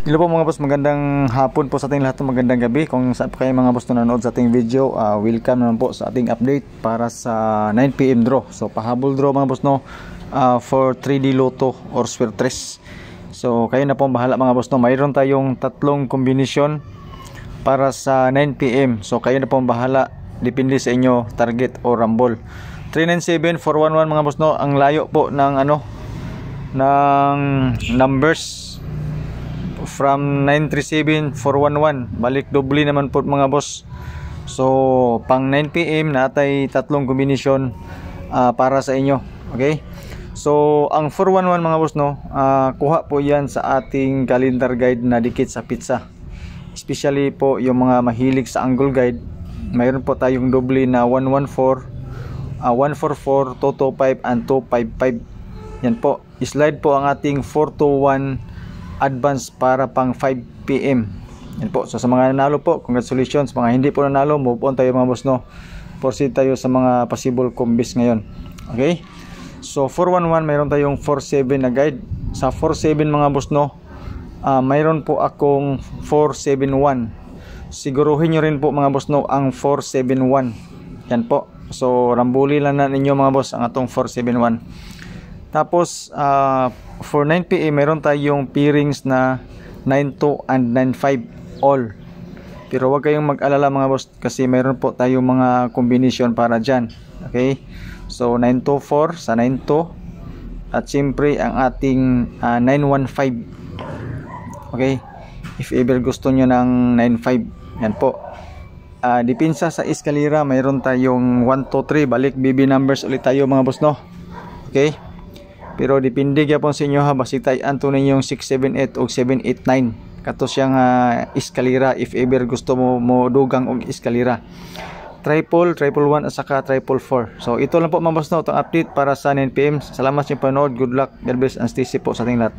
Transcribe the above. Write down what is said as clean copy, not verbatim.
Hello po mga boss, magandang hapon po sa ating lahat, magandang gabi. Kung saan po kayo mga boss na nanonood sa ating video, welcome naman po sa ating update para sa 9 PM draw. So pahabol draw mga boss no, for 3D Lotto or Swerte. So kayo na po bahala mga boss no. Mayroon tayong tatlong kombinasyon para sa 9 PM. So kayo na po bahala, depende sa inyo target o rumble. 397 411 mga boss no, ang layo po ng ng numbers. From 937 411 balik doble naman po mga boss. So pang 9 PM natay tatlong kombinasyon para sa inyo. Okay, so ang 411 mga boss no, kuha po yan sa ating calendar guide na dikit sa pizza, especially po yung mga mahilig sa angle guide. Mayroon po tayong doble na 114, 144, 225 and 255. Yan po, slide po ang ating 421 advance para pang 5 PM. Yan po. So sa mga nanalo po, congratulations. Mga hindi po nanalo, move on tayo mga boss no. Proceed tayo sa mga possible combis ngayon. Okay? So 411 mayroon tayong 47 na guide. Sa 47 mga boss no, mayroon po akong 471. Siguruhin nyo rin po mga boss no ang 471. Yan po. So rambuli lang na ninyo mga boss ang atong 471. Tapos for 9 PM meron tayong pairings na 92 and 95 all. Pero wag kayong mag-alala mga boss kasi meron po tayong mga combination para dyan. Okay? So 924 sa 92 at siyempre ang ating 915. Okay? If ever gusto nyo ng 95, yan po. Depensa sa eskalera mayroon tayong 1, 2, 3. Balik BB numbers ulit tayo mga boss no. Okay? Pero depende gyapon sa inyo ha, basi tay-an to ninyong 678 o 789 kato siyang eskalera if ever gusto mo dugang og eskalera. Triple 1 at saka triple 4. So ito lang po mga boss no, itong update para sa 9 PM. Salamat sa panood, good luck, God bless and stay safe po sa ating lahat.